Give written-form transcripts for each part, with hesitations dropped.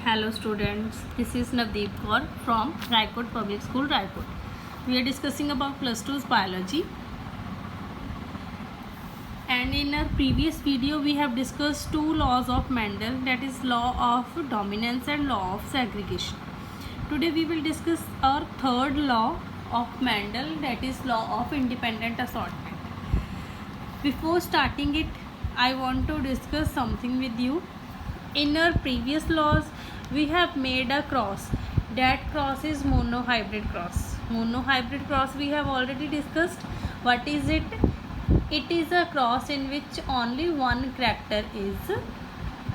Hello students, this is Navdeep Kaur from Raipur Public School, Raipur. We are discussing about plus 2's biology. And in our previous video, we have discussed two laws of Mendel, that is law of dominance and law of segregation. Today we will discuss our third law of Mendel, that is law of independent assortment. Before starting it, I want to discuss something with you. In our previous laws, we have made a cross. That cross is monohybrid cross. Monohybrid cross we have already discussed. What is it? It is a cross in which only one character is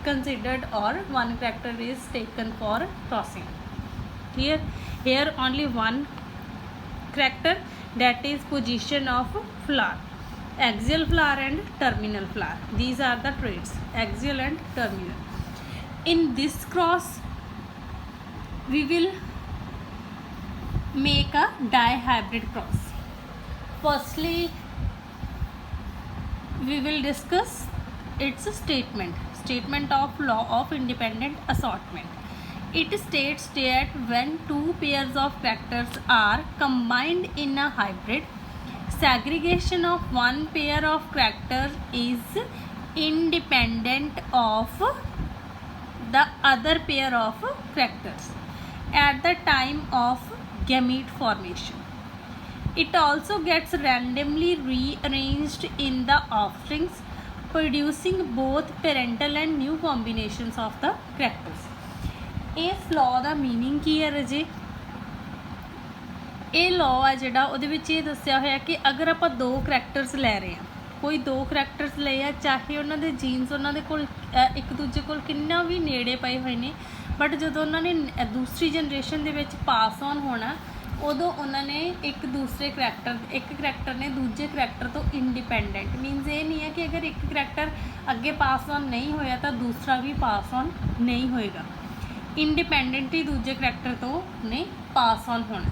considered or one character is taken for crossing. Here only one character, that is position of flower. Axial flower and terminal flower. These are the traits, axial and terminal. In this cross, we will make a dihybrid cross. Firstly, we will discuss its statement of law of independent assortment. It states that when two pairs of characters are combined in a hybrid, segregation of one pair of characters is independent of the other pair of characters at the time of gamete formation. It also gets randomly rearranged in the offsprings, producing both parental and new combinations of the characters. इस law ਦਾ meaning ਕੀ ਹੈ ਰਜੇ? ਇਹ law ਹੈ ਜਿਹੜਾ ਉਹਦੇ ਵਿੱਚ ਇਹ ਦੱਸਿਆ ਹੋਇਆ ਕਿ ਅਗਰ ਆਪਾਂ ਦੋ ਕਰੈਕਟਰਸ ਲੈ ਰਹੇ ਹਾਂ, ਕੋਈ ਦੋ ਕਰੈਕਟਰਸ ਲਏ ਆ, ਚਾਹੇ ਉਹਨਾਂ ਦੇ ਜੀਨਸ ਉਹਨਾਂ ਦੇ ਕੋਲ ਇੱਕ ਦੂਜੇ ਕੋਲ ਕਿੰਨਾ ਵੀ ਨੇੜੇ ਪਏ ਹੋਏ ਨੇ, ਬਟ ਜਦੋਂ ਉਹਨਾਂ ਨੇ ਦੂਸਰੀ ਜਨਰੇਸ਼ਨ ਦੇ ਵਿੱਚ ਪਾਸ ਔਨ ਹੋਣਾ, ਉਦੋਂ ਉਹਨਾਂ ਨੇ ਇੱਕ ਕਰੈਕਟਰ ਨੇ ਦੂਜੇ ਕਰੈਕਟਰ ਤੋਂ ਇੰਡੀਪੈਂਡੈਂਟ, ਮੀਨਸ ਇਹ ਨਹੀਂ ਹੈ ਕਿ ਅਗਰ ਇੱਕ ਕਰੈਕਟਰ ਅੱਗੇ ਪਾਸ ਔਨ ਨਹੀਂ ਹੋਇਆ ਤਾਂ ਦੂਸਰਾ ਵੀ ਪਾਸ ਔਨ ਨਹੀਂ ਹੋਏਗਾ, ਇੰਡੀਪੈਂਡੈਂਟਲੀ ਦੂਜੇ ਕਰੈਕਟਰ ਤੋਂ ਨੇ ਪਾਸ ਔਨ ਹੋਣਾ।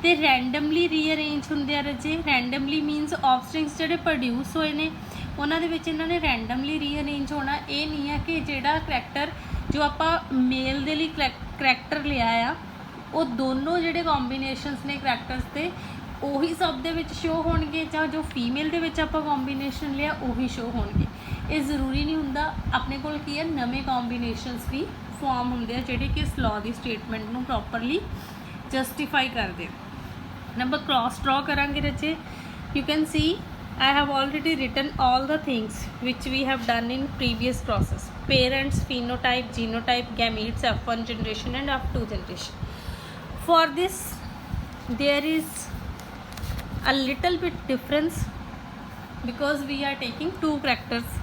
ਤੇ ਰੈਂਡਮਲੀ ਰੀਅਰੇਂਜ ਹੁੰਦੇ ਆ ਰਜੇ। ਰੈਂਡਮਲੀ ਮੀਨਸ ਆਫਸਪ੍ਰਿੰਗਸ ਜਿਹੜੇ ਪ੍ਰੋਡਿਊਸ ਹੋਏ ਨੇ ਉਹਨਾਂ ਦੇ ਵਿੱਚ ਇਹਨਾਂ ਨੇ ਰੈਂਡਮਲੀ ਰੀਅਰੇਂਜ ਹੋਣਾ। ਇਹ ਨਹੀਂ ਹੈ ਕਿ ਜਿਹੜਾ ਕਰੈਕਟਰ ਜੋ ਆਪਾਂ ਮੇਲ ਦੇ ਲਈ ਕਰੈਕਟਰ ਲਿਆ ਆ, ਉਹ ਦੋਨੋਂ ਜਿਹੜੇ ਕੰਬੀਨੇਸ਼ਨਸ ਨੇ ਕਰੈਕਟਰਸ ਦੇ ਉਹੀ ਸਭ ਦੇ ਵਿੱਚ ਸ਼ੋ ਹੋਣਗੇ, ਜਾਂ ਜੋ ਫੀਮੇਲ ਦੇ ਵਿੱਚ ਆਪਾਂ ਕੰਬੀਨੇਸ਼ਨ ਲਿਆ ਉਹੀ ਸ਼ੋ ਹੋਣਗੇ। ਇਹ ਜ਼ਰੂਰੀ ਨਹੀਂ ਹੁੰਦਾ। ਆਪਣੇ ਕੋਲ ਕੀ ਹੈ, ਨਵੇਂ ਕੰਬੀਨੇਸ਼ਨਸ ਵੀ ਫਾਰਮ ਹੁੰਦੇ ਆ ਜਿਹੜੇ ਕਿ ਇਸ ਲਾਅ ਦੀ ਸਟੇਟਮੈਂਟ ਨੂੰ ਪ੍ਰੋਪਰਲੀ ਜਸਟੀਫਾਈ ਕਰਦੇ। ਨੰਬਰ ਕ੍ਰਾਸ ਡਰਾ ਕਰਾਂਗੇ ਰਚੇ। You can see I have already written all the things which we have done in previous process: parents, phenotype, genotype, gametes, F1 generation and F2 generation. For this there is a little bit difference because we are taking two characters.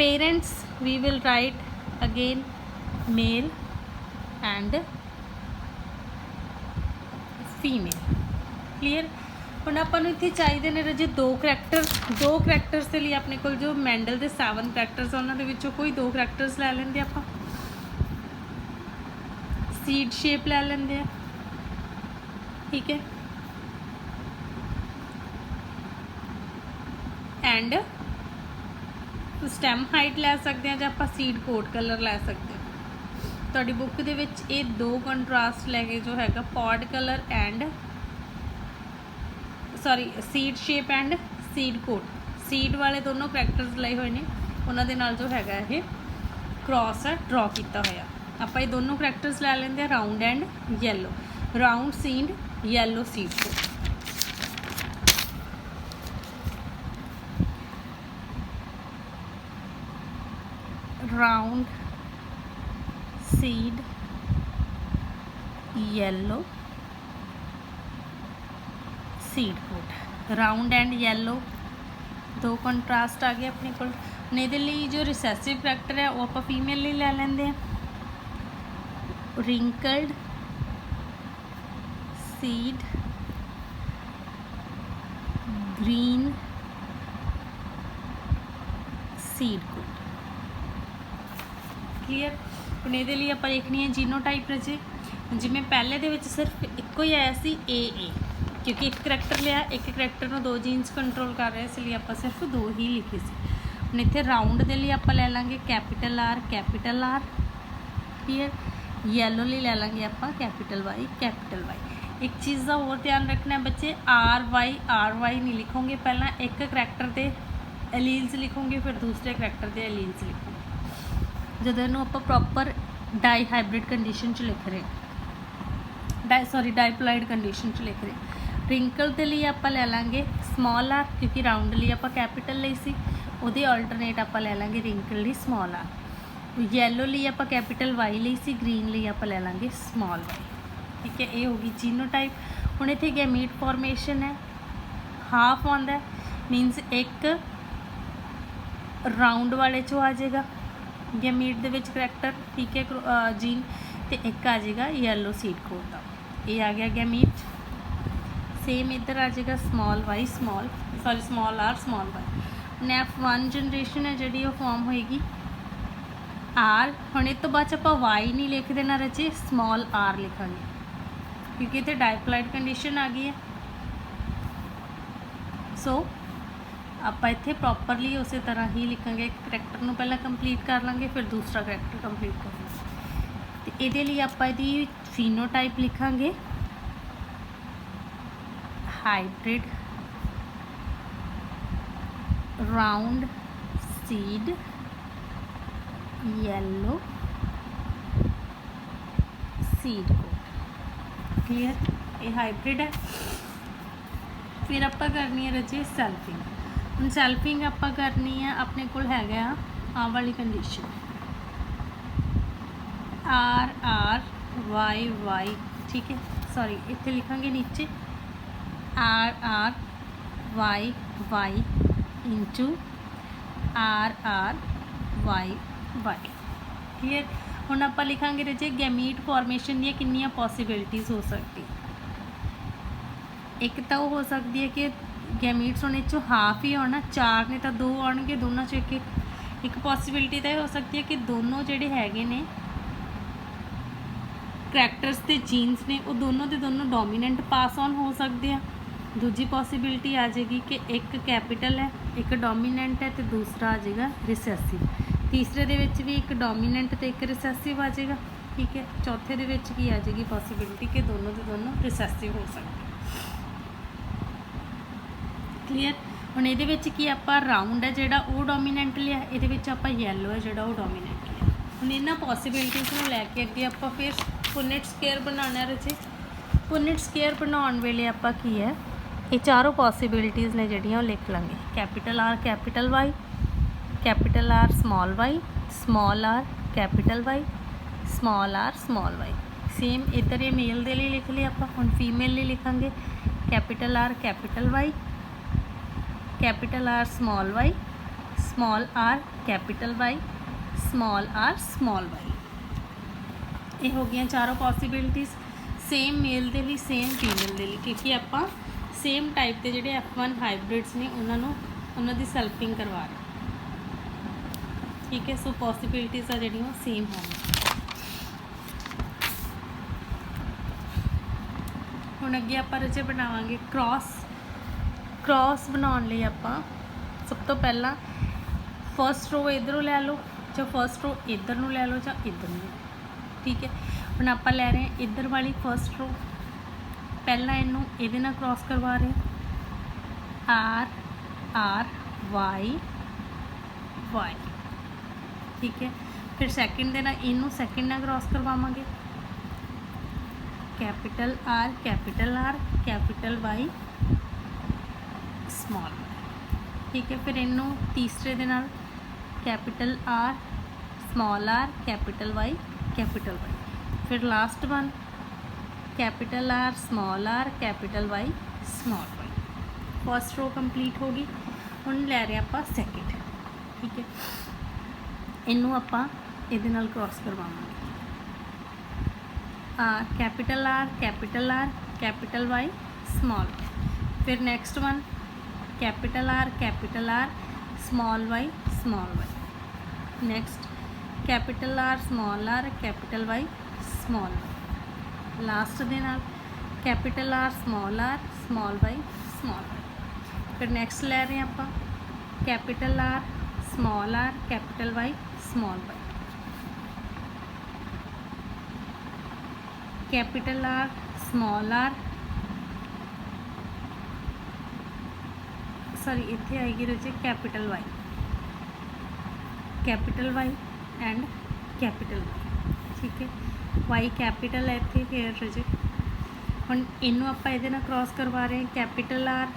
Parents we will write again male and female. Clear? ਹੁਣ ਆਪਾਂ ਨੂੰ ਇੱਥੇ ਚਾਹੀਦੇ ਨੇ ਰਜੇ ਦੋ characters ਦੇ ਲਈ ਆਪਣੇ ਕੋਲ ਜੋ ਮੈਂਡਲ ਦੇ 7 ਕਰੈਕਟਰਸ ਉਹਨਾਂ ਦੇ ਵਿੱਚੋਂ ਕੋਈ ਦੋ ਕਰੈਕਟਰਸ ਲੈ ਲੈਂਦੇ ਆਪਾਂ। ਸੀਡ ਸ਼ੇਪ ਲੈ ਲੈਂਦੇ ਆ, ਠੀਕ ਹੈ, ਐਂਡ ਸਟੈਮ ਹਾਈਟ ਲੈ ਸਕਦੇ ਹਾਂ ਜਾਂ ਆਪਾਂ ਸੀਡ ਕੋਡ ਕਲਰ ਲੈ ਸਕਦੇ ਹਾਂ। ਤੁਹਾਡੀ ਬੁੱਕ ਦੇ ਵਿੱਚ ਇਹ ਦੋ ਕੰਟਰਾਸਟ ਲੈ ਕੇ ਜੋ ਹੈਗਾ pod colour and seed shape and seed coat, seed ਵਾਲੇ ਦੋਨੋਂ ਕਰੈਕਟਰਸ ਲਏ ਹੋਏ ਨੇ, ਉਹਨਾਂ ਦੇ ਨਾਲ ਜੋ ਹੈਗਾ ਇਹ ਕ੍ਰਾਸ ਡਰਾ ਕੀਤਾ ਹੋਇਆ। ਆਪਾਂ ਇਹ ਦੋਨੋਂ ਕਰੈਕਟਰਸ ਲੈ ਲੈਂਦੇ ਆ, round and yellow, round seed yellow seed code. Round seed yellow seed code, round and yellow दो कंट्रास्ट आ गए अपने को। ਇਹਦੇ ਲਈ जो रिसेसिव करैक्टर है वो आप फीमेल ਲਈ ਲੈ ਲੈਂਦੇ ਆ। Wrinkled seed green seed coat. Clear? ਹੁਣ ਇਹਦੇ ਲਈ ਆਪਾਂ ਲਿਖਣੀ ਹੈ ਜੀਨੋਟਾਈਪ ਰਜੇ। ਜਿਵੇਂ ਪਹਿਲੇ ਦੇ ਵਿੱਚ ਸਿਰਫ ਇੱਕੋ ਹੀ ਆਇਆ ਸੀ AA, क्योंकि एक करैक्टर लिया, एक करैक्टर में दो जीन्स कंट्रोल कर रहे, इसलिए आप सिर्फ दो ही लिखे से। ਹੁਣ ਇੱਥੇ ਰਾਊਂਡ ਦੇ ਲਈ ਆਪਾਂ ਲੈ ਲਾਂਗੇ ਕੈਪੀਟਲ ਆਰ क्लीयर। येलो ਲਈ ਲੈ ਲਾਂਗੇ ਆਪਾਂ कैपिटल वाई। एक चीज़ का होर ध्यान रखना है बच्चे, आर वाई नहीं लिखोगे, पहला एक करैक्टर के एलील्स लिखोगे फिर दूसरे करैक्टर के एलील्स लिखोगे। जदों इनू आपां प्रॉपर डाई हाइब्रिड कंडीशन च लिख रहे डाईप्लॉइड कंडीशन च लिख रहे। रिंकल के लिए आपां ले लांगे स्मॉल आर, क्योंकि राउंड लिए आपां कैपिटल ਲਈ सी, ਉਹਦੇ ਆਲਟਰਨੇਟ ਆਪਾਂ ਲੈ ਲਾਂਗੇ ਰਿੰਕਲ ਲਈ स्मॉल आर। येलो ਲਈ ਆਪਾਂ कैपिटल वाई ਲਈ सी, ग्रीन ਲਈ ਆਪਾਂ ਲੈ ਲਾਂਗੇ स्मॉल वाई। ठीक है, ये होगी जीनोटाइप। हुण इत्थे गैमीट फॉर्मेशन है, हाफ आउंदा मीनस एक राउंड वाले चो आ जाएगा गैमीट दे विच करैक्टर, ठीक है, जीन, तो एक आ जाएगा येलो सीड कोड का, ये आ गया गैमीट। सेम इधर आ जाएगा small r small y. F1 generation है जी वो फॉर्म होएगी आर। हुण इस तो बाद आप वाई नहीं लिख देना रचे, स्मॉल आर लिखांगे क्योंकि इतने डाईप्लॉइड कंडीशन आ गई है। सो आप इत्थे प्रॉपरली उस तरह ही लिखांगे, एक करैक्टर नूं पहला कंप्लीट कर लांगे फिर दूसरा करैक्टर कंप्लीट कर लांगे। तो ये लिए आप फिनोटाइप लिखांगे hybrid round seed yellow seed coat. Clear, ये हाइब्रिड है। फिर आप करनी है रजे सैल्फिंग। हम सैल्फिंग आप करनी है, अपने को है आ वाली कंडीशन आर वाई, ठीक है, सॉरी इतने लिखांगे नीचे r y into r y. Clear. हुण आपां लिखांगे रजे गैमीट फॉर्मेशन दी कितनी पॉसिबिलिटीज़ हो सकती। एक तो हो सकती है कि गैमीट्स होने चो हाफ ही आना, चार ने तो दो आउणगे, दोनों चो एक पॉसिबिलिटी तो हो सकती है कि दोनों जिहड़े हैगे ने करैक्टर्स ते जीन्स ने वो दोनों के दोनों डोमीनेंट पास ऑन हो सकते हैं। दूजी पॉसिबिलिटी आ जाएगी कि एक कैपिटल है, एक डोमीनेंट है, तो दूसरा आ जाएगा रिसैसिव। तीसरे दे विच भी एक डोमीनेंट तो एक रिसैसिव आ जाएगा, ठीक है। चौथे दे विच की आ जाएगी पॉसिबिलिटी कि दोनों के दोनों रिसैसिव हो सकते। क्लीयर। हुण इहदे विच की आपां राउंड है जिहड़ा वो डोमीनेंट लिया, इहदे विच आपां येलो है जिहड़ा वो डोमीनेंट लिया। हुण इन्हां पॉसिबिलिटीज़ नूं लैके अगे आपां फिर पुनेट स्केयर बनाना रचे। पुनेट स्केयर बनाउण वेले आपां की है, ये चारों पॉसिबिलिटीज़ ने जिहड़ियां लिख लांगे। Capital Y, capital R small Y capital Y, small Y. Same इधर ये मेल दे लिए लिख लिया आपां। हुण फीमेल लिए लिखांगे capital R Y, capital R small R capital Y, small Y. ये हो गई चारों पॉसिबिलिटीज़। सेम मेल दे लिए सेम फीमेल दे लिए, क्योंकि आपां सेम टाइप के जोड़े F1 हाइब्रिड्स ने उन्होंने सैल्फिंग करवा रहे, ठीक है। सो पॉसिबिलिटीज़ आ जड़ियाँ सेम होंगी। हुण अगे आपां रचे बनावांगे क्रॉस बनाउण लई आपां सब तो पहला फर्स्ट रो इधरों लै लो, चाहे फर्स्ट रो इधर नूं लै लो, चाहे इधर नूं, ठीक है। हुण आपां लै रहे हैं इधर वाली फर्स्ट रो, पहला इनू ये ना क्रॉस करवा रहे आर वाई, ठीक है। फिर सैकेंड देना इनू सैकेंड ना क्रॉस करवावांगे capital R capital Y small, ठीक है। फिर इनू तीसरे दे नाल कैपिटल आर कैपिटल वाई। फिर last one capital R capital Y small Y. First row complete होगी। हुण लै रहे आपां सैकेंड, ठीक है। इनू आपां इहदे नाल क्रॉस करवावांगे capital R capital Y small. फिर next one capital R small Y. Next capital R capital Y small Y. Last दे नाल capital R small Y small Y. फिर नैक्सट लै रहे हैं आपां capital R capital Y small Y. Capital R small R, sorry इत्थे आएगी रजे capital Y and capital Y, ठीक है। वाई कैपिटल है इत्थे हेयर रजे। हुण इनू आपां इहदे नाल क्रॉस करवा रहे हैं, capital R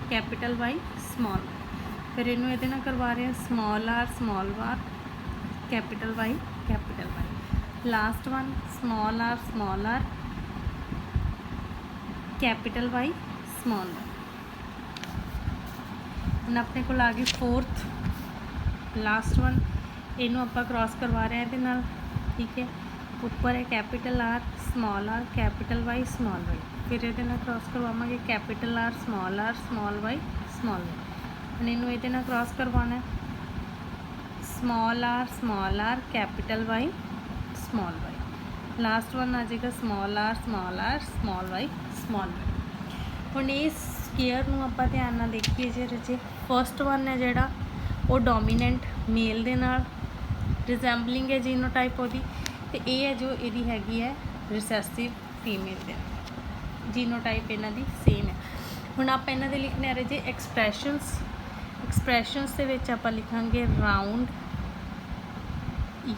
capital Y small, फिर इनू इहदे नाल करवा रहे हैं small R capital Y, last one small R capital Y small Y. हुण अपने को आ गई फोर्थ लास्ट वन, इनू आपां क्रॉस करवा रहे हैं इहदे नाल, ठीक है। ऊपर है capital R capital Y small Y, फिर ये क्रॉस करवावांगे कैपिटल आर स्मॉल वाई। हुण इनू ये क्रॉस करवाना है small R capital Y small Y, last one आ जाएगा स्मॉल आर स्मॉल वाई। हुण इस स्केयर नूं आपां ध्यान नाल देखिए जे रजे, फर्स्ट वन है जिहड़ा वो डोमीनेंट मेल दे नाल रिजैम्बलिंग है जीनोटाइप ओहदी, तो ये है जो यदी हैगी है रिसैसिव फीमेल दे, जीनोटाइप इन्हां दी सेम है। हुण आपां इन्हां दे लिखने आ रहे जे एक्सप्रैशनस दे विच आपां लिखांगे राउंड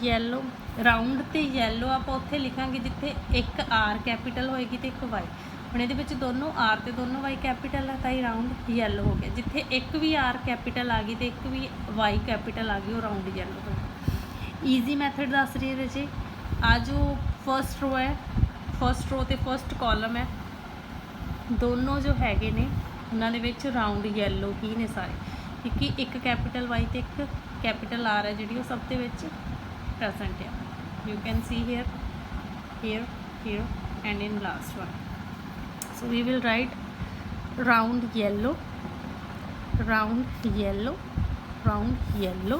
येलो, राउंड ते येलो आपां उत्थे लिखांगे जिथे एक आर कैपिटल होएगी तो एक वाई। हुण इहदे विच दोनों आर ते दोनों वाई कैपिटल है, ताई राउंड येलो हो गया। जिथे एक भी आर कैपिटल आ गई तो एक भी वाई कैपिटल आ गई, वो राउंड येलो हो गया। ईजी मैथड दस रही है जी, आ जो फर्स्ट रो है, फर्स्ट रो ते फर्स्ट कॉलम है, दोनों जो हैगे ने उन्हां दे विच राउंड येलो ही ने सारे, क्योंकि एक कैपिटल वाई ते एक कैपिटल आर है जिहड़ी वो सब दे विच प्रेजेंट है। You can see here and in last one. So we will write round yellow round yellow round yellow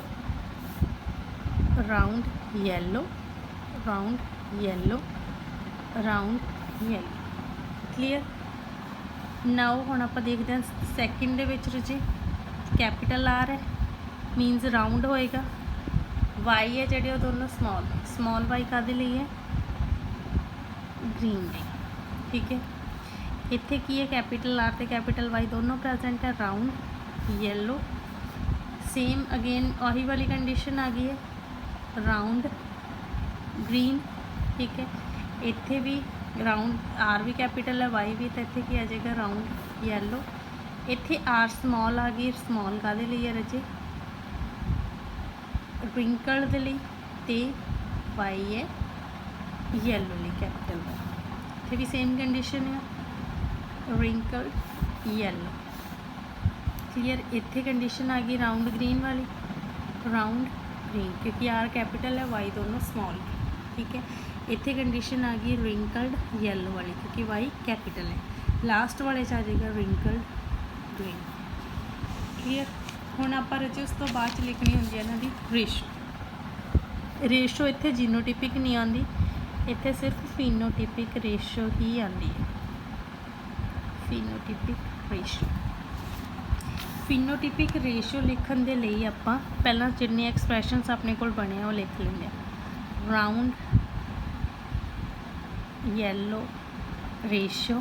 round yellow round yellow round yellow. Clear. Now हुण आपां देखते हैं सैकेंड दे विच रजे कैपिटल आर है मीनस राउंड होएगा, Y है जिहड़े दोनों small Y कादे लई है ग्रीन लई, ठीक है। इत्थे की है कैपिटल आर ते कैपिटल वाई दोनों प्रेजेंट है, राउंड येलो, सेम अगेन वही वाली कंडीशन आ गई है, राउंड ग्रीन, ठीक है। इत्थे भी राउंड आर भी कैपिटल है वाई भी, तो इत्थे की आ जाएगा राउंड येलो। इत्थे आर स्मॉल आ गई, स्मॉल कादे लई है रजे रिंकल दे लई, ते वाई है येलो लई कैपिटल वाई। इत्थे भी सेम कंडीशन है रिंकल्ड येलो। क्लियर। इत्थे कंडीशन आ गई राउंड ग्रीन वाली, राउंड ग्रीन क्योंकि आर कैपिटल है वाई दोनों स्मॉल, ठीक है। इत्थे कंडीशन आ गई रिंकल्ड येलो वाली क्योंकि वाई कैपिटल है। लास्ट वाले आ जाएगा रिंकल्ड ग्रीन। क्लियर। हुण आपां रजे उस तो बाद लिखनी होंदी है इन्हां दी रेशो इत्थे जीनोटिपिक नहीं आती, इत्थे सिर्फ फिनोटिपिक रेशो ही आती है, फिनोटिपिक रेशो लिखण दे लई आपां पहलां जिन्ने एक्सप्रैशनस अपने कोल बने वो लिख लेंगे। राउंड येलो रेशो,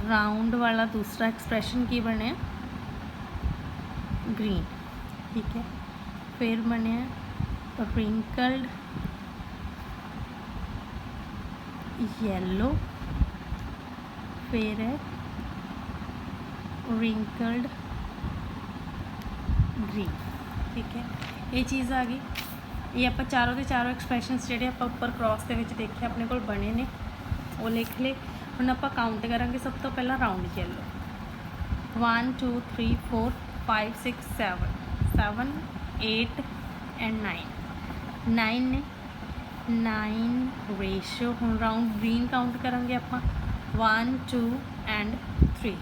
राउंड वाला दूसरा एक्सप्रैशन की बने ग्रीन, ठीक है। फिर बने रिंकल्ड येलो, फिर है रिंकल्ड ग्रीन, ठीक है। ये चीज़ आ गई। ये आप चारों के चारों एक्सप्रैशनस जिहड़े आप उपर क्रॉस के विच देखे अपने कोल बने ने वो लिख ले। हुण आपां काउंट करांगे। सब तो पहला राउंड येलो 1 2 3 4 5 6 7 8 एंड 9 ने 9 रेशो। हुण राउंड ग्रीन काउंट करांगे आपां 1 2 and 3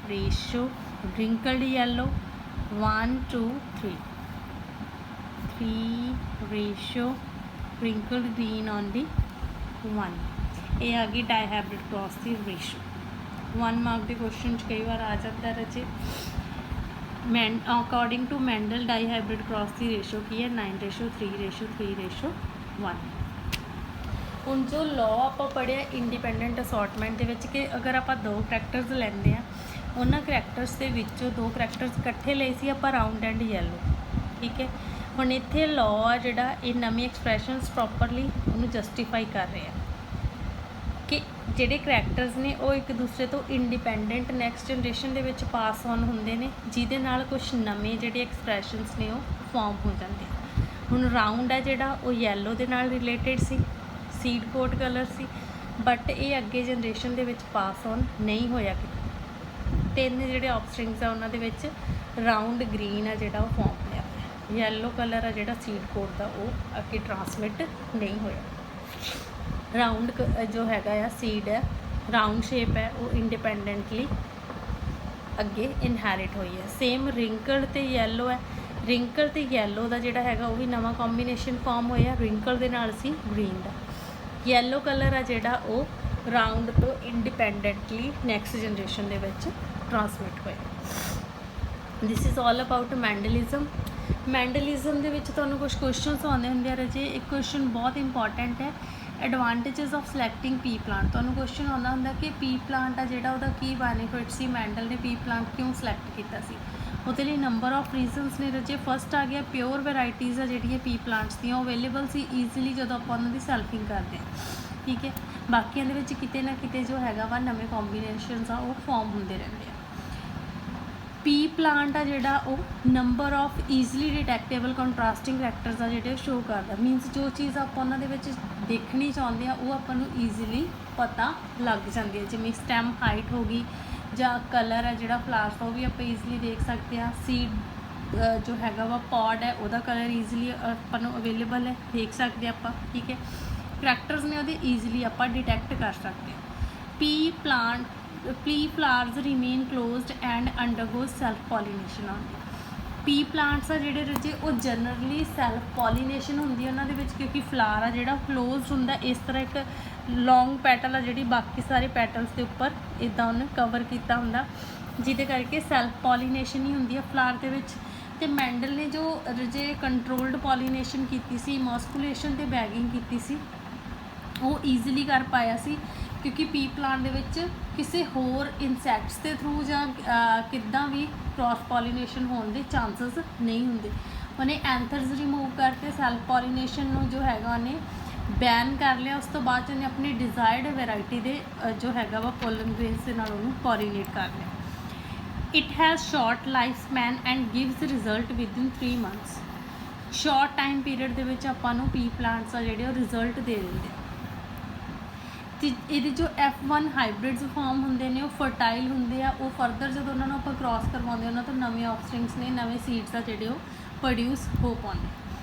ratio. Wrinkled yellow 1 2 3 ratio. Wrinkled green only 1। ये आ गई डाईहाइब्रिड क्रॉस की रेशो। 1 मार्क के क्वेश्चन कई बार आ जाता है रचे। According to medal ਡਾਈਹਾਈਬ੍ਰਿਡ cross the ratio ਕੀ ਹੈ 9:3:3:1। ਹੁਣ ਜੋ ਲਾਅ ਆਪਾਂ ਪੜ੍ਹਿਆ ਇੰਡੀਪੈਂਡੈਂਟ ਅਸੋਰਟਮੈਂਟ ਦੇ ਵਿੱਚ ਕਿ ਅਗਰ ਆਪਾਂ ਦੋ ਕਰੈਕਟਰਸ ਲੈਂਦੇ ਆ, ਉਹਨਾਂ ਕਰੈਕਟਰਸ ਦੇ ਵਿੱਚੋਂ ਦੋ ਕਰੈਕਟਰਸ ਇਕੱਠੇ ਲਏ ਸੀ ਆਪਾਂ ਰਾਊਂਡ ਐਂਡ ਯੈਲੋ, ਠੀਕ ਹੈ। ਹੁਣ ਇੱਥੇ ਲਾਅ ਆ ਜਿਹੜਾ ਇਹ ਨਵੀਂ ਐਕਸਪ੍ਰੈਸ਼ਨਸ ਪ੍ਰੋਪਰਲੀ ਉਹਨੂੰ ਜਸਟੀਫਾਈ ਕਰ ਰਹੇ ਆ ਕਿ ਜਿਹੜੇ ਕਰੈਕਟਰਸ ਨੇ ਉਹ ਇੱਕ ਦੂਸਰੇ ਤੋਂ ਇੰਡੀਪੈਂਡੈਂਟ ਨੈਕਸਟ ਜਨਰੇਸ਼ਨ ਦੇ ਵਿੱਚ ਪਾਸ ਔਨ ਹੁੰਦੇ ਨੇ, ਜਿਹਦੇ ਨਾਲ ਕੁਝ ਨਵੇਂ ਜਿਹੜੇ ਐਕਸਪ੍ਰੈਸ਼ਨਸ ਨੇ ਉਹ ਫਾਰਮ ਹੋ ਜਾਂਦੇ ਆ। ਹੁਣ ਰਾਊਂਡ ਹੈ ਜਿਹੜਾ ਉਹ ਯੈਲੋ ਦੇ ਨਾਲ related C, seed code colour C, but ਇਹ ਅੱਗੇ ਜਨਰੇਸ਼ਨ ਦੇ ਵਿੱਚ ਪਾਸ ਔਨ ਨਹੀਂ ਹੋਇਆ ਕਿ ਤਿੰਨ ਜਿਹੜੇ ਆਫਸਪ੍ਰਿੰਗਸ ਆ ਉਹਨਾਂ ਦੇ ਵਿੱਚ ਰਾਊਂਡ ਗ੍ਰੀਨ ਆ ਜਿਹੜਾ ਉਹ ਫਾਰਮ ਹੋਇਆ, ਯੈਲੋ ਕਲਰ ਆ ਜਿਹੜਾ ਸੀਡ ਕੋਡ ਦਾ ਉਹ ਅੱਗੇ ਟਰਾਂਸਮਿਟ ਨਹੀਂ ਹੋਇਆ। ਰਾਊਂਡ ਜੋ ਹੈਗਾ ਆ ਸੀਡ ਹੈ, ਰਾਊਂਡ ਸ਼ੇਪ ਹੈ, ਉਹ ਇੰਡੀਪੈਂਡੈਂਟਲੀ ਅੱਗੇ ਇਨਹੈਰਿਟ ਹੋਈ ਹੈ। ਸੇਮ ਰਿੰਕਲ ਤੇ ਯੈਲੋ ਹੈ, ਰਿੰਕਲ ਤੇ ਯੈਲੋ ਦਾ ਜਿਹੜਾ ਹੈਗਾ ਉਹ ਵੀ ਨਵਾਂ ਕੰਬੀਨੇਸ਼ਨ ਫਾਰਮ ਹੋਇਆ, ਰਿੰਕਲ ਦੇ ਨਾਲ ਸੀ ਗ੍ਰੀਨ ਦਾ। ਯੈਲੋ ਕਲਰ ਆ ਜਿਹੜਾ ਉਹ ਰਾਊਂਡ ਤੋਂ ਇੰਡੀਪੈਂਡੈਂਟਲੀ ਨੈਕਸਟ ਜਨਰੇਸ਼ਨ ਦੇ ਵਿੱਚ ਟਰਾਂਸਮਿਟ ਹੋਇਆ। This is all about ਮੈਂਡਲਿਜ਼ਮ। ਮੈਂਡਲਿਜ਼ਮ ਦੇ ਵਿੱਚ ਤੁਹਾਨੂੰ ਕੁਝ ਕੁਐਸਚਨਸ ਆਉਂਦੇ ਹੁੰਦੇ ਆ ਰਾਜੇ। ਇੱਕ ਕੁਐਸਚਨ ਬਹੁਤ ਇੰਪੋਰਟੈਂਟ ਹੈ, ਐਡਵਾਂਟੇਜਸ ਆਫ ਸਿਲੈਕਟਿੰਗ ਪੀ ਪਲਾਂਟ। ਤੁਹਾਨੂੰ ਕੁਐਸਚਨ ਆਉਂਦਾ ਹੁੰਦਾ ਕਿ ਪੀ ਪਲਾਂਟ ਆ ਜਿਹੜਾ ਉਹਦਾ ਕੀ ਬੈਨੀਫਿਟ ਸੀ, ਮੈਂਡਲ ਨੇ ਪੀ ਪਲਾਂਟ ਕਿਉਂ ਸਿਲੈਕਟ ਕੀਤਾ ਸੀ। ਉਹਦੇ ਲਈ ਨੰਬਰ ਆਫ ਰੀਜ਼ਨਸ ਨੇ ਰਾਜੇ। ਫਸਟ ਆ ਗਿਆ ਪਿਓਰ ਵੈਰਾਈਟੀਜ਼ ਆ ਜਿਹੜੀਆਂ ਪੀ ਪਲਾਂਟਸ ਦੀਆਂ ਉਹ ਅਵੇਲੇਬਲ ਸੀ ਈਜ਼ੀਲੀ ਜਦੋਂ ਆਪਾਂ ਉਹਨਾਂ ਦੀ ਸੈਲਫਿੰਗ ਕਰਦੇ ਹਾਂ, ਠੀਕ ਹੈ। ਬਾਕੀਆਂ ਦੇ ਵਿੱਚ ਕਿਤੇ ਨਾ ਕਿਤੇ ਜੋ ਹੈਗਾ ਵਾ ਨਵੇਂ ਕੰਬੀਨੇਸ਼ਨਸ ਆ ਉਹ ਫਾਰਮ ਹੁੰਦੇ ਰਹਿੰਦੇ ਆ। ਪੀ ਪਲਾਂਟ ਆ ਜਿਹੜਾ ਉਹ ਨੰਬਰ ਆਫ ਈਜ਼ੀਲੀ ਡਿਟੈਕਟੇਬਲ ਕੰਟਰਾਸਟਿੰਗ ਕਰੈਕਟਰਸ ਆ ਜਿਹੜੇ ਸ਼ੋ ਕਰਦਾ। ਮੀਨਸ ਜੋ ਚੀਜ਼ ਆਪਾਂ ਉਹਨਾਂ ਦੇ ਵਿੱਚ ਦੇਖਣੀ ਚਾਹੁੰਦੇ ਆ ਉਹ ਆਪਾਂ ਨੂੰ ਈਜ਼ੀਲੀ ਪਤਾ ਲੱਗ ਜਾਂਦੀ ਹੈ, ਜਿਵੇਂ ਸਟੈਮ ਹਾਈਟ ਹੋ ਗਈ ਜਾਂ ਕਲਰ ਹੈ ਜਿਹੜਾ ਫਲਾਵਰਸ ਉਹ ਵੀ ਆਪਾਂ ਈਜ਼ੀਲੀ ਦੇਖ ਸਕਦੇ ਹਾਂ। ਸੀਡ ਜੋ ਹੈਗਾ ਵਾ ਪੌਡ ਹੈ ਉਹਦਾ ਕਲਰ ਈਜ਼ੀਲੀ ਆਪਾਂ ਨੂੰ ਅਵੇਲੇਬਲ ਹੈ, ਦੇਖ ਸਕਦੇ ਆਪਾਂ, ਠੀਕ ਹੈ। ਕਰੈਕਟਰਸ ਨੇ ਉਹਦੇ ਈਜ਼ੀਲੀ ਆਪਾਂ ਡਿਟੈਕਟ ਕਰ ਸਕਦੇ ਹਾਂ। Pea flowers remain closed and undergo self pollination ਆਉਂਦੀ। ਪੀ ਪਲਾਂਟਸ ਆ ਜਿਹੜੇ ਰਾਜੇ ਉਹ ਜਨਰਲੀ ਸੈਲਫ ਪੋਲੀਨੇਸ਼ਨ ਹੁੰਦੀ ਹੈ ਉਹਨਾਂ ਦੇ ਵਿੱਚ, ਕਿਉਂਕਿ ਫਲਾਰ ਆ ਜਿਹੜਾ ਕਲੋਜ਼ਡ ਹੁੰਦਾ। ਇਸ ਤਰ੍ਹਾਂ ਇੱਕ ਲੌਂਗ ਪੈਟਲ ਆ ਜਿਹੜੀ ਬਾਕੀ ਸਾਰੇ ਪੈਟਲਸ ਦੇ ਉੱਪਰ ਇੱਦਾਂ ਉਹਨੇ ਕਵਰ ਕੀਤਾ ਹੁੰਦਾ, ਜਿਹਦੇ ਕਰਕੇ ਸੈਲਫ ਪੋਲੀਨੇਸ਼ਨ ਹੀ ਹੁੰਦੀ ਹੈ ਫਲਾਰ ਦੇ ਵਿੱਚ। ਅਤੇ ਮੈਂਡਲ ਨੇ ਜੋ ਰਾਜੇ ਕੰਟਰੋਲਡ ਪੋਲੀਨੇਸ਼ਨ ਕੀਤੀ ਸੀ, ਮੋਸਕੂਲੇਸ਼ਨ ਅਤੇ ਬੈਗਿੰਗ ਕੀਤੀ ਸੀ, ਉਹ ਈਜ਼ੀਲੀ ਕਰ ਪਾਇਆ ਸੀ ਕਿਉਂਕਿ ਪੀ ਪਲਾਂਟ ਦੇ ਵਿੱਚ ਕਿਸੇ ਹੋਰ ਇਨਸੈਕਟਸ ਦੇ ਥਰੂ ਜਾਂ ਕਿੱਦਾਂ ਵੀ ਕ੍ਰਾਸ ਪੋਲੀਨੇਸ਼ਨ ਹੋਣ ਦੇ ਚਾਂਸਸ ਨਹੀਂ ਹੁੰਦੇ। ਉਹਨੇ ਐਂਥਰਸ ਰਿਮੂਵ ਕਰਕੇ ਸੈਲਫ ਪੋਲੀਨੇਸ਼ਨ ਨੂੰ ਜੋ ਹੈਗਾ ਉਹਨੇ ਬੈਨ ਕਰ ਲਿਆ। ਉਸ ਤੋਂ ਬਾਅਦ ਉਹਨੇ ਆਪਣੀ ਡਿਜ਼ਾਇਰਡ ਵੈਰਾਈਟੀ ਦੇ ਜੋ ਹੈਗਾ ਵਾ ਪੋਲਨ ਗ੍ਰੇਨਸ ਦੇ ਨਾਲ ਉਹਨੂੰ ਪੋਲੀਨੇਟ ਕਰ ਲਿਆ। It has short life span and gives result within 3 months। Short time period ਦੇ ਵਿੱਚ ਆਪਾਂ ਨੂੰ ਪੀ ਪਲਾਂਟਸ ਆ ਜਿਹੜੇ ਉਹ ਰਿਜ਼ਲਟ ਦੇ ਦਿੰਦੇ ਆ। ਅਤੇ ਇਹਦੇ ਜੋ F1 ਹਾਈਬ੍ਰਿਡਸ ਫਾਰਮ ਹੁੰਦੇ ਨੇ ਉਹ ਫਰਟਾਈਲ ਹੁੰਦੇ ਆ। ਉਹ ਫਰਦਰ ਜਦੋਂ ਉਹਨਾਂ ਨੂੰ ਆਪਾਂ ਕ੍ਰਾਸ ਕਰਵਾਉਂਦੇ ਉਹਨਾਂ ਤੋਂ ਨਵੇਂ ਆਫਸਪ੍ਰਿੰਗਸ ਨੇ, ਨਵੇਂ ਸੀਡਸ ਆ ਜਿਹੜੇ ਉਹ ਪ੍ਰੋਡਿਊਸ ਹੋ ਪਾਉਂਦੇ।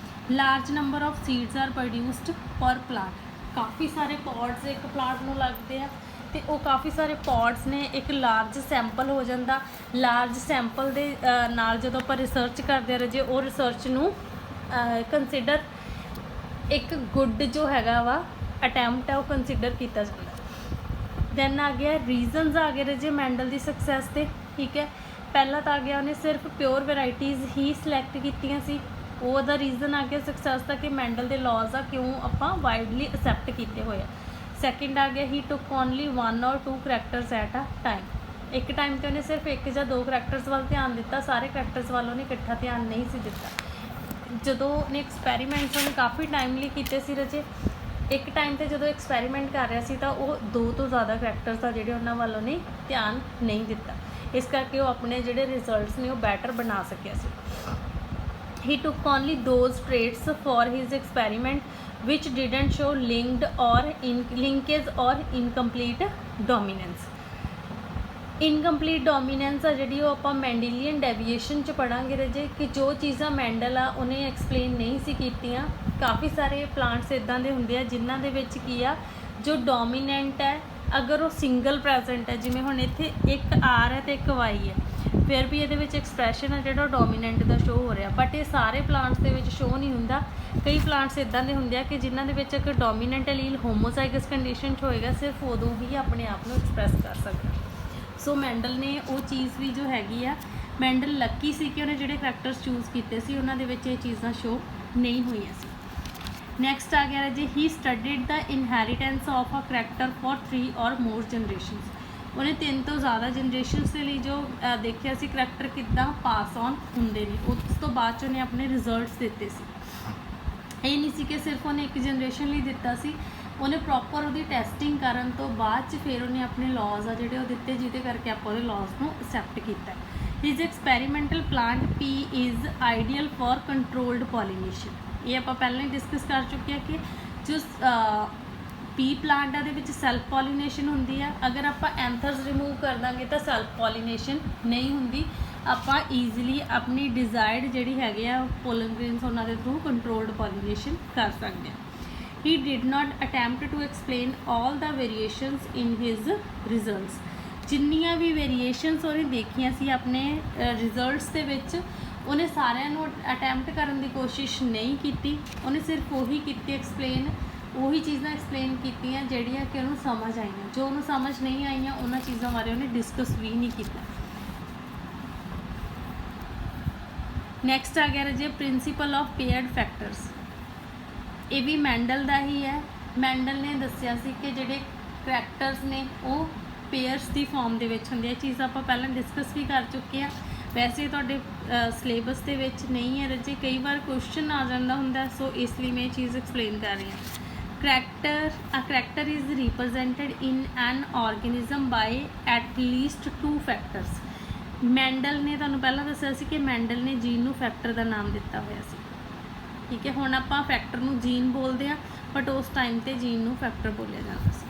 Large number of seeds are produced per plant. ਕਾਫੀ ਸਾਰੇ ਪੌਡਸ ਇੱਕ ਪਲਾਂਟ ਨੂੰ ਲੱਗਦੇ ਆ ਅਤੇ ਉਹ ਕਾਫੀ ਸਾਰੇ ਪੌਡਸ ਨੇ, ਇੱਕ ਲਾਰਜ ਸੈਂਪਲ ਹੋ ਜਾਂਦਾ। ਲਾਰਜ ਸੈਂਪਲ ਦੇ ਨਾਲ ਜਦੋਂ ਆਪਾਂ ਰਿਸਰਚ ਕਰਦੇ ਰਹੇ ਜੇ ਉਹ ਰਿਸਰਚ ਨੂੰ ਕੰਸੀਡਰ ਇੱਕ ਗੁੱਡ ਜੋ ਹੈਗਾ ਵਾ ਅਟੈਂਪਟ ਹੈ ਉਹ ਕੰਸੀਡਰ ਕੀਤਾ ਜਾਂਦਾ। ਦੈਨ ਆ ਗਿਆ ਰੀਜ਼ਨਸ ਆ ਗਏ ਰਾਜੇ ਮੈਂਡਲ ਦੀ ਸਕਸੈਸ ਦੇ, ਠੀਕ ਹੈ। ਪਹਿਲਾਂ ਤਾਂ ਆ ਗਿਆ ਉਹਨੇ ਸਿਰਫ ਪਿਓਰ ਵੈਰਾਈਟੀਜ਼ ਹੀ ਸਿਲੈਕਟ ਕੀਤੀਆਂ ਸੀ, ਉਹਦਾ ਰੀਜ਼ਨ ਆ ਗਿਆ ਸਕਸੈਸ ਦਾ ਕਿ ਮੈਂਡਲ ਦੇ ਲਾਜ਼ ਆ ਕਿਉਂ ਆਪਾਂ ਵਾਈਡਲੀ ਅਸੈਪਟ ਕੀਤੇ ਹੋਏ ਆ। ਸੈਕਿੰਡ ਆ ਗਿਆ he took only 1 or 2 characters at a time. ਇੱਕ ਟਾਈਮ 'ਤੇ ਉਹਨੇ ਸਿਰਫ 1 ਜਾਂ 2 ਕਰੈਕਟਰਸ ਵੱਲ ਧਿਆਨ ਦਿੱਤਾ, ਸਾਰੇ ਕਰੈਕਟਰਸ ਵੱਲ ਉਹਨੇ ਇਕੱਠਾ ਧਿਆਨ ਨਹੀਂ ਸੀ ਦਿੱਤਾ। ਜਦੋਂ ਉਹਨੇ ਐਕਸਪੈਰੀਮੈਂਟਸ ਉਹਨੇ ਕਾਫੀ ਟਾਈਮਲੀ ਕੀਤੇ ਸੀ ਰਾਜੇ। ਇੱਕ ਟਾਈਮ 'ਤੇ ਜਦੋਂ ਐਕਸਪੈਰੀਮੈਂਟ ਕਰ ਰਿਹਾ ਸੀ ਤਾਂ ਉਹ 2 ਤੋਂ ਜ਼ਿਆਦਾ ਕਰੈਕਟਰਸ ਆ ਜਿਹੜੇ ਉਹਨਾਂ ਵੱਲ ਉਹਨੇ ਧਿਆਨ ਨਹੀਂ ਦਿੱਤਾ, ਇਸ ਕਰਕੇ ਉਹ ਆਪਣੇ ਜਿਹੜੇ ਰਿਜ਼ਲਟਸ ਨੇ ਉਹ ਬੈਟਰ ਬਣਾ ਸਕਿਆ ਸੀ। He took only those traits for his experiment which didn't show linkage or incomplete dominance। Incomplete dominance ਆ ਜਿਹੜੀ ਉਹ ਆਪਾਂ ਮੈਂਡੇਲੀਅਨ ਡੈਵੀਏਸ਼ਨ 'ਚ ਪੜ੍ਹਾਂਗੇ ਰਾਜੇ ਕਿ ਜੋ ਚੀਜ਼ਾਂ ਮੈਂਡਲ ਆ ਉਹਨੇ ਐਕਸਪਲੇਨ ਨਹੀਂ ਸੀ ਕੀਤੀਆਂ। ਕਾਫੀ ਸਾਰੇ ਪਲਾਂਟਸ ਇੱਦਾਂ ਦੇ ਹੁੰਦੇ ਆ ਜਿਨ੍ਹਾਂ ਦੇ ਵਿੱਚ ਕੀ ਆ ਜੋ ਡੋਮੀਨੈਂਟ ਹੈ ਅਗਰ ਉਹ ਸਿੰਗਲ ਪ੍ਰੈਜੈਂਟ ਹੈ, ਜਿਵੇਂ ਹੁਣ ਇੱਥੇ ਇੱਕ ਆਰ ਹੈ ਅਤੇ ਇੱਕ ਵਾਈ ਹੈ, ਫਿਰ ਵੀ ਇਹਦੇ ਵਿੱਚ ਐਕਸਪ੍ਰੈਸ਼ਨ ਹੈ ਜਿਹੜਾ ਉਹ ਡੋਮੀਨੈਂਟ ਦਾ ਸ਼ੋਅ ਹੋ ਰਿਹਾ, ਬਟ ਇਹ ਸਾਰੇ ਪਲਾਂਟਸ ਦੇ ਵਿੱਚ ਸ਼ੋਅ ਨਹੀਂ ਹੁੰਦਾ। ਕਈ ਪਲਾਂਟਸ ਇੱਦਾਂ ਦੇ ਹੁੰਦੇ ਆ ਕਿ ਜਿਨ੍ਹਾਂ ਦੇ ਵਿੱਚ ਇੱਕ ਡੋਮੀਨੈਂਟ ਅਲੀਲ ਹੋਮੋਜ਼ਾਈਗਸ ਕੰਡੀਸ਼ਨ 'ਚ ਹੋਏਗਾ, ਸਿਰਫ ਉਦੋਂ ਹੀ ਆਪਣੇ ਆਪ ਨੂੰ ਐਕਸਪ੍ਰੈਸ ਕਰ ਸਕਦਾ। ਸੋ ਮੈਂਡਲ ਨੇ ਉਹ ਚੀਜ਼ ਵੀ ਜੋ ਹੈਗੀ ਆ ਮੈਂਡਲ ਲੱਕੀ ਸੀ ਕਿ ਉਹਨੇ ਜਿਹੜੇ ਕਰੈਕਟਰਸ ਚੂਜ਼ ਕੀਤੇ ਸੀ ਉਹਨਾਂ ਦੇ ਵਿੱਚ ਇਹ ਚੀਜ਼ਾਂ ਸ਼ੋ ਨਹੀਂ ਹੋਈਆਂ ਸੀ। ਨੈਕਸਟ ਆ ਗਿਆ ਜੀ, he studied the inheritance of a character for 3 or more generations. ਉਹਨੇ 3 ਤੋਂ ਜ਼ਿਆਦਾ ਜਨਰੇਸ਼ਨਸ ਦੇ ਲਈ ਜੋ ਦੇਖਿਆ ਸੀ ਕਰੈਕਟਰ ਕਿੱਦਾਂ ਪਾਸ ਔਨ ਹੁੰਦੇ ਨੇ, ਉਸ ਤੋਂ ਬਾਅਦ 'ਚ ਉਹਨੇ ਆਪਣੇ ਰਿਜ਼ਲਟਸ ਦਿੱਤੇ ਸੀ। ਇਹ ਨਹੀਂ ਸੀ ਕਿ ਸਿਰਫ ਉਹਨੇ ਇੱਕ ਜਨਰੇਸ਼ਨ ਲਈ ਦਿੱਤਾ ਸੀ, ਉਹਨੇ ਪ੍ਰੋਪਰ ਉਹਦੀ ਟੈਸਟਿੰਗ ਕਰਨ ਤੋਂ ਬਾਅਦ 'ਚ ਫਿਰ ਉਹਨੇ ਆਪਣੇ ਲੌਜ਼ ਆ ਜਿਹੜੇ ਉਹ ਦਿੱਤੇ, ਜਿਹਦੇ ਕਰਕੇ ਆਪਾਂ ਉਹਦੇ ਲੌਜ਼ ਨੂੰ ਅਸੈਪਟ ਕੀਤਾ। His experimental plant P is ideal for controlled pollination. ਇਹ ਆਪਾਂ ਪਹਿਲਾਂ ਹੀ ਡਿਸਕਸ ਕਰ ਚੁੱਕੇ ਹਾਂ ਕਿ ਜੋ ਪੀ ਪਲਾਂਟ ਆ ਦੇ ਵਿੱਚ ਸੈਲਫ ਪੋਲੀਨੇਸ਼ਨ ਹੁੰਦੀ ਆ। ਅਗਰ ਆਪਾਂ ਐਂਥਰਸ ਰਿਮੂਵ ਕਰ ਦਾਂਗੇ ਤਾਂ ਸੈਲਫ ਪੋਲੀਨੇਸ਼ਨ ਨਹੀਂ ਹੁੰਦੀ। ਆਪਾਂ ਈਜ਼ੀਲੀ ਆਪਣੀ ਡਿਜ਼ਾਇਰਡ ਜਿਹੜੀ ਹੈਗੇ ਆ ਪੋਲਨ ਗ੍ਰੇਨਸ ਉਹਨਾਂ ਦੇ ਥਰੂ ਕੰਟਰੋਲਡ ਪੋਲੀਨੇਸ਼ਨ ਕਰ ਸਕਦੇ ਹਾਂ। He did not attempt to explain all the variations in his results. ਜਿੰਨੀਆਂ ਵੀ ਵੇਰੀਏਸ਼ਨਸ ਉਹਨੇ ਦੇਖੀਆਂ ਸੀ ਆਪਣੇ ਰਿਜ਼ਲਟਸ ਦੇ ਵਿੱਚ, ਉਹਨੇ ਸਾਰਿਆਂ ਨੂੰ ਅਟੈਂਪਟ ਕਰਨ ਦੀ ਕੋਸ਼ਿਸ਼ ਨਹੀਂ ਕੀਤੀ। ਉਹਨੇ ਸਿਰਫ ਉਹੀ ਕੀਤੀ ਐਕਸਪਲੇਨ, ਉਹੀ ਚੀਜ਼ਾਂ ਐਕਸਪਲੇਨ ਕੀਤੀਆਂ ਜਿਹੜੀਆਂ ਕਿ ਉਹਨੂੰ ਸਮਝ ਆਈਆਂ। ਜੋ ਉਹਨੂੰ ਸਮਝ ਨਹੀਂ ਆਈਆਂ ਉਹਨਾਂ ਚੀਜ਼ਾਂ ਬਾਰੇ ਉਹਨੇ ਡਿਸਕਸ ਵੀ ਨਹੀਂ ਕੀਤਾ। ਨੈਕਸਟ ਆ ਗਿਆ ਜੀ ਪ੍ਰਿੰਸੀਪਲ ਆਫ ਪੇਅਰਡ ਫੈਕਟਰਸ। ਇਹ ਵੀ ਮੈਂਡਲ ਦਾ ਹੀ ਹੈ। ਮੈਂਡਲ ਨੇ ਦੱਸਿਆ ਸੀ ਕਿ ਜਿਹੜੇ ਕਰੈਕਟਰਸ ਨੇ ਉਹ ਪੇਅਰਸ ਦੀ ਫਾਰਮ ਦੇ ਵਿੱਚ ਹੁੰਦੇ ਆ। ਚੀਜ਼ ਆਪਾਂ ਪਹਿਲਾਂ ਡਿਸਕਸ ਵੀ ਕਰ ਚੁੱਕੇ ਹਾਂ। ਵੈਸੇ ਤੁਹਾਡੇ ਸਿਲੇਬਸ ਦੇ ਵਿੱਚ ਨਹੀਂ ਹੈ ਰੱਜੇ, ਕਈ ਵਾਰ ਕੁਐਸਚਨ ਆ ਜਾਂਦਾ ਹੁੰਦਾ, ਸੋ ਇਸ ਲਈ ਮੈਂ ਇਹ ਚੀਜ਼ ਐਕਸਪਲੇਨ ਕਰ ਰਹੀ ਹਾਂ। A character is represented in an organism by at least 2 factors। Medal ਨੇ ਤੁਹਾਨੂੰ ਪਹਿਲਾਂ ਦੱਸਿਆ ਸੀ ਕਿ ਮੈਂਡਲ ਨੇ ਜੀਨ ਨੂੰ ਫੈਕਟਰ ਦਾ ਨਾਮ ਦਿੱਤਾ ਹੋਇਆ ਸੀ। ਠੀਕ ਹੈ, ਹੁਣ ਆਪਾਂ ਫੈਕਟਰ ਨੂੰ ਜੀਨ ਬੋਲਦੇ ਹਾਂ, ਬਟ ਉਸ ਟਾਈਮ ਤੇ ਜੀਨ ਨੂੰ ਫੈਕਟਰ ਬੋਲਿਆ ਜਾਂਦਾ ਸੀ।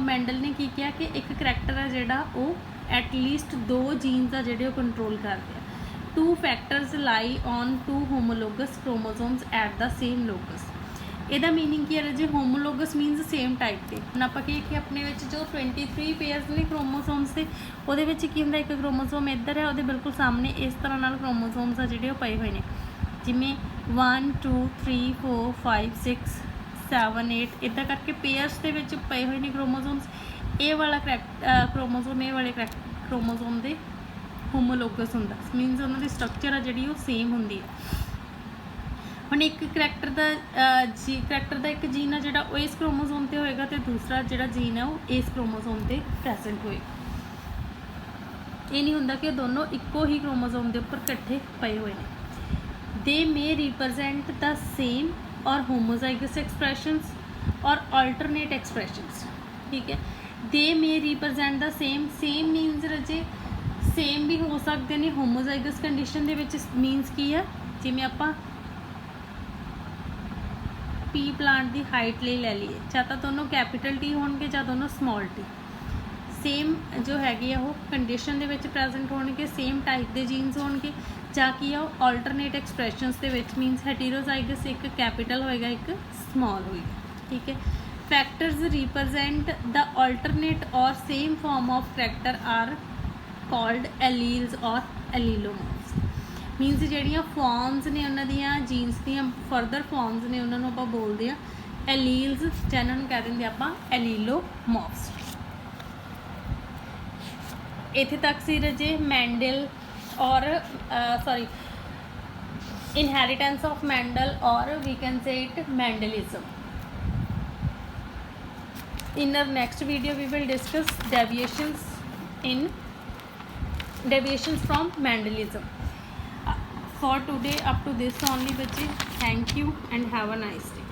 ਮੈਂਡਲ ਨੇ ਕੀ ਕਿਹਾ ਕਿ ਇੱਕ ਕਰੈਕਟਰ ਆ ਜਿਹੜਾ ਉਹ ਐਟਲੀਸਟ 2 ਜੀਨਸ ਆ ਜਿਹੜੇ ਉਹ ਕੰਟਰੋਲ ਕਰਦੇ ਆ। 2 factors lie on 2 homologous chromosomes at the same locus। ਇਹਦਾ ਮੀਨਿੰਗ ਕੀ ਹੈ ਜੀ? ਹੋਮੋਲੋਗਸ ਮੀਨਸ ਸੇਮ ਟਾਈਪ ਦੇ। ਹੁਣ ਆਪਾਂ ਕਹੀਏ ਕਿ ਆਪਣੇ ਵਿੱਚ ਜੋ 23 ਪੇਅਰਸ ਨੇ ਕ੍ਰੋਮੋਸੋਮਸ ਦੇ, ਉਹਦੇ ਵਿੱਚ ਕੀ ਹੁੰਦਾ, ਇੱਕ ਕ੍ਰੋਮੋਸੋਮ ਇੱਧਰ ਹੈ, ਉਹਦੇ ਬਿਲਕੁਲ ਸਾਹਮਣੇ ਇਸ ਤਰ੍ਹਾਂ ਨਾਲ ਕ੍ਰੋਮੋਸੋਮਸ ਆ ਜਿਹੜੇ ਉਹ ਪਏ ਹੋਏ ਨੇ, ਜਿਵੇਂ 1 2 3 4 5 6 7 8 ਇੱਦਾਂ ਕਰਕੇ ਪੇਅਰਸ ਦੇ ਵਿੱਚ ਪਏ ਹੋਏ ਨੇ ਕ੍ਰੋਮੋਸੋਮਸ। ਇਹ ਵਾਲਾ ਕ੍ਰੋਮੋਸੋਮ ਇਹ ਵਾਲੇ ਕ੍ਰੋਮੋਸੋਮ ਦੇ ਹੋਮੋਲੋਗਸ ਹੁੰਦਾ, ਮੀਨਸ ਉਹਨਾਂ ਦੀ ਸਟਰਕਚਰ ਆ ਜਿਹੜੀ ਉਹ ਸੇਮ ਹੁੰਦੀ ਹੈ। ਹੁਣ ਇੱਕ ਕਰੈਕਟਰ ਦਾ ਇੱਕ ਜੀਨ ਆ ਜਿਹੜਾ ਉਹ ਇਸ ਕ੍ਰੋਮੋਸੋਮ ਤੇ ਹੋਏਗਾ ਤੇ ਦੂਸਰਾ ਜਿਹੜਾ ਜੀਨ ਹੈ ਉਹ ਇਸ ਕ੍ਰੋਮੋਸੋਮ ਤੇ ਪ੍ਰੈਜ਼ੈਂਟ ਹੋਏਗਾ। ਇਹ ਨਹੀਂ ਹੁੰਦਾ ਕਿ ਦੋਨੋਂ ਇੱਕੋ ਹੀ ਕ੍ਰੋਮੋਸੋਮ ਦੇ ਉੱਪਰ ਇਕੱਠੇ ਪਏ ਹੋਏ ਨੇ। ਦੇ ਮੇ ਰਿਪਰੈਜ਼ੈਂਟ ਦਾ ਸੇਮ ਔਰ ਹੋਮੋਜ਼ਾਈਗਸ ਐਕਸਪ੍ਰੈਸ਼ਨਸ ਔਰ ਆਲਟਰਨੇਟ ਐਕਸਪ੍ਰੈਸ਼ਨਸ। ਠੀਕ ਹੈ, ਦੇ ਮੇ ਰਿਪਰੈਜ਼ੈਂਟ ਦਾ ਸੇਮ ਮੀਨਸ ਰਜੇ ਸੇਮ ਵੀ ਹੋ ਸਕਦੇ ਨੇ। ਹੋਮੋਜ਼ਾਈਗਸ ਕੰਡੀਸ਼ਨ ਦੇ ਵਿੱਚ ਮੀਨਸ ਕੀ ਆ, ਜਿਵੇਂ ਆਪਾਂ ਪੀ ਪਲਾਂਟ ਦੀ ਹਾਈਟ ਲਈ ਲੈ ਲਈਏ, ਜਾਂ ਤਾਂ ਦੋਨੋਂ ਕੈਪੀਟਲ ਟੀ ਹੋਣਗੇ ਜਾਂ ਦੋਨੋਂ ਸਮਾਲ ਟੀ। ਸੇਮ ਜੋ ਹੈਗੇ ਆ ਉਹ ਕੰਡੀਸ਼ਨ ਦੇ ਵਿੱਚ ਪ੍ਰੈਜ਼ੈਂਟ ਹੋਣਗੇ, ਸੇਮ ਟਾਈਪ ਦੇ ਜੀਨਸ ਹੋਣਗੇ, ਜਾਂ ਕੀ ਆ ਉਹ ਆਲਟਰਨੇਟ ਐਕਸਪ੍ਰੈਸ਼ਨਸ ਦੇ ਵਿੱਚ ਮੀਨਸ ਹੈਟੀਰੋਜ਼ਾਈਗਸ ਇੱਕ ਕੈਪੀਟਲ ਹੋਏਗਾ ਇੱਕ ਸਮਾਲ ਹੋਏਗਾ। ਠੀਕ ਹੈ, factors represent the alternate or same form of character are called alleles or allelomorphs. Means ਜਿਹੜੀਆਂ ਫਾਰਮਸ ਨੇ ਉਹਨਾਂ ਦੀਆਂ ਜੀਨਸ ਦੀਆਂ ਫਰਦਰ ਫਾਰਮਸ ਨੇ ਉਹਨਾਂ ਨੂੰ ਆਪਾਂ ਬੋਲਦੇ ਹਾਂ ਐਲੀਲਸ, ਜਿਹਨਾਂ ਨੂੰ ਕਹਿ ਦਿੰਦੇ ਆਪਾਂ ਐਲੀਲੋਮੋਰਫਸ। ਇੱਥੇ ਤੱਕ ਸੀ ਰਜੇ ਮੈਂਡਲ ਔਰ inheritance of Mendel, or we can say it Mendelism. In our next video we will discuss deviations from Mendelism. For today up to this only bache. Thank you and have a nice day.